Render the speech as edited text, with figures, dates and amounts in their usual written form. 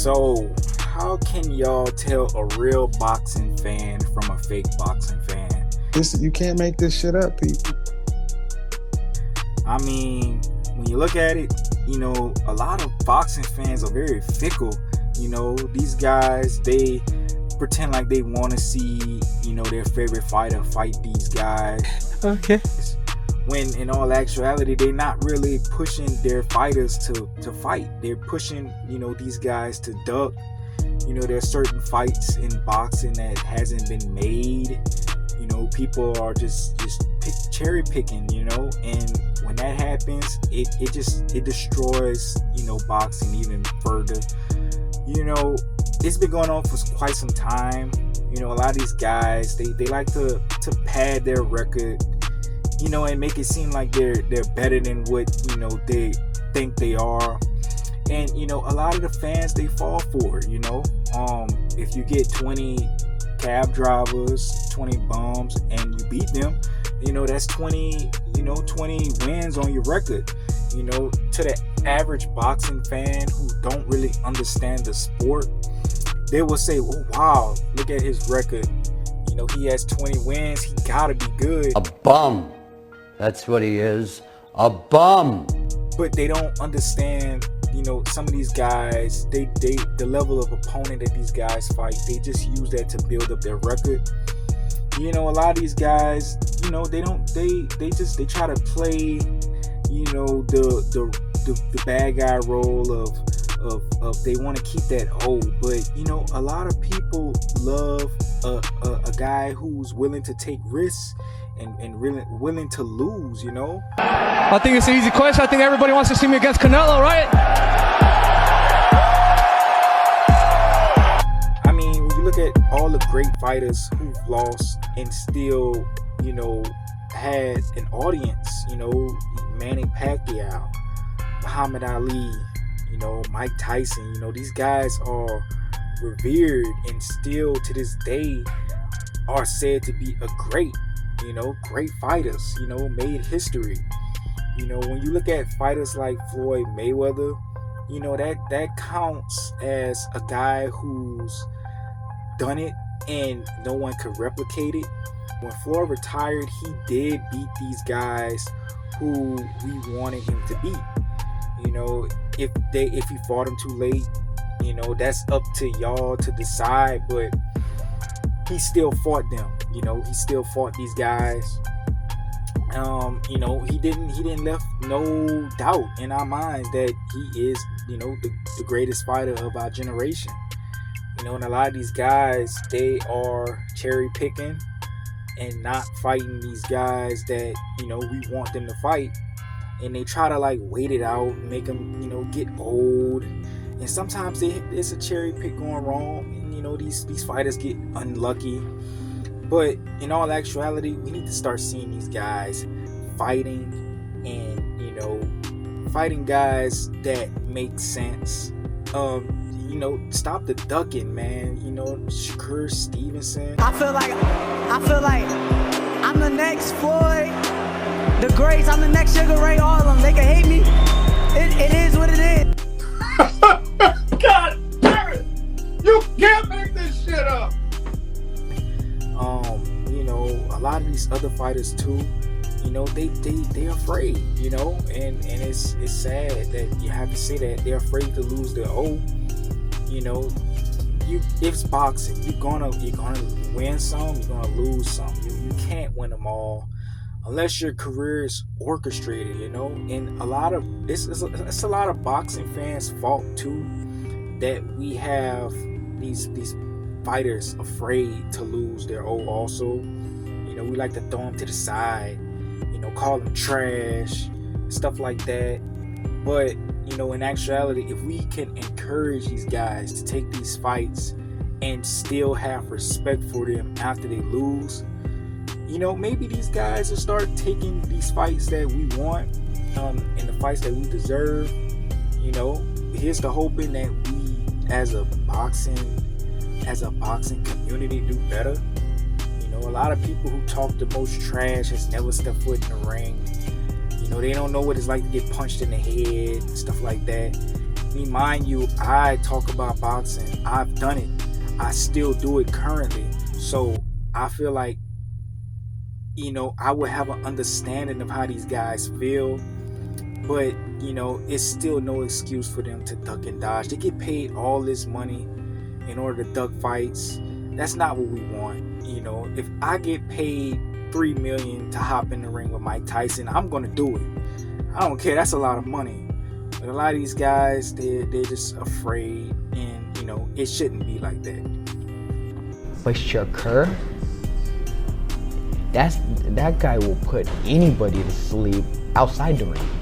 So, how can y'all tell a real boxing fan from a fake boxing fan? You can't make this shit up, people. I mean, when you look at it, you know, a lot of boxing fans are very fickle. You know, these guys, they pretend like they want to see, you know, their favorite fighter fight these guys. Okay. When in all actuality, they're not really pushing their fighters to fight. They're pushing, you know, these guys to duck. You know, there's certain fights in boxing that hasn't been made. You know, people are just cherry picking, you know, and when that happens, it destroys, you know, boxing even further. You know, it's been going on for quite some time. You know, a lot of these guys, they like to pad their record, you know, and make it seem like they're better than what, you know, they think they are. And, you know, a lot of the fans, they fall for it, you know. If you get 20 cab drivers, 20 bums, and you beat them, you know, that's 20 wins on your record. You know, to the average boxing fan who don't really understand the sport, they will say, oh, wow, look at his record. You know, he has 20 wins. He gotta be good. A bum. That's what he is. A bum. But they don't understand, you know, some of these guys, the level of opponent that these guys fight, they just use that to build up their record. You know, a lot of these guys, you know, they try to play, you know, the bad guy role of they want to keep that old. But, you know, a lot of people love a guy who's willing to take risks and really willing to lose, you know? I think it's an easy question. I think everybody wants to see me against Canelo, right? I mean, when you look at all the great fighters who've lost and still, you know, had an audience, you know, Manny Pacquiao, Muhammad Ali, you know, Mike Tyson, you know, these guys are revered and still to this day are said to be great fighters, you know, made history. You know, when you look at fighters like Floyd Mayweather, you know, that counts as a guy who's done it and no one could replicate it. When Floyd retired, he did beat these guys who we wanted him to beat. You know, if he fought him too late, you know, that's up to y'all to decide, but he still fought them. You know, he still fought these guys. You know, he didn't left no doubt in our minds that he is, you know, the greatest fighter of our generation. You know, and a lot of these guys, they are cherry picking and not fighting these guys that, you know, we want them to fight. And they try to like wait it out, make them, you know, get old. And sometimes it's a cherry pick going wrong. And, you know, these fighters get unlucky. But in all actuality, we need to start seeing these guys fighting and, you know, fighting guys that make sense. You know, stop the ducking, man. You know, Shakur Stevenson. I feel like I'm the next Floyd, the greats. I'm the next Sugar Ray, all of them. They can hate me. It is what it is. God damn it! You can't make this shit up. You know, a lot of these other fighters too, you know, they're afraid, you know, and it's sad that you have to say that they're afraid to lose their O. You know, it's boxing. You're gonna win some, you're gonna lose some. You can't win them all unless your career is orchestrated, you know. And it's a lot of boxing fans' fault too that we have these fighters afraid to lose their O also. You know, we like to throw them to the side, you know, call them trash, stuff like that. But, you know, in actuality, if we can encourage these guys to take these fights and still have respect for them after they lose, you know, maybe these guys will start taking these fights that we want and the fights that we deserve. You know, here's the hoping that we as a boxing community do better. You know, a lot of people who talk the most trash has never stepped foot in the ring. You know, they don't know what it's like to get punched in the head and stuff like that. me, mind you, I talk about boxing. I've done it. I still do it currently. So I feel like, I would have an understanding of how these guys feel. But, it's still no excuse for them to duck and dodge. They get paid all this money in order to duck fights. That's not what we want. If I get paid $3 million to hop in the ring with Mike Tyson, I'm going to do it. I don't care. That's a lot of money. But a lot of these guys, they're just afraid. And, it shouldn't be like that. But Shakur, that guy will put anybody to sleep outside the ring.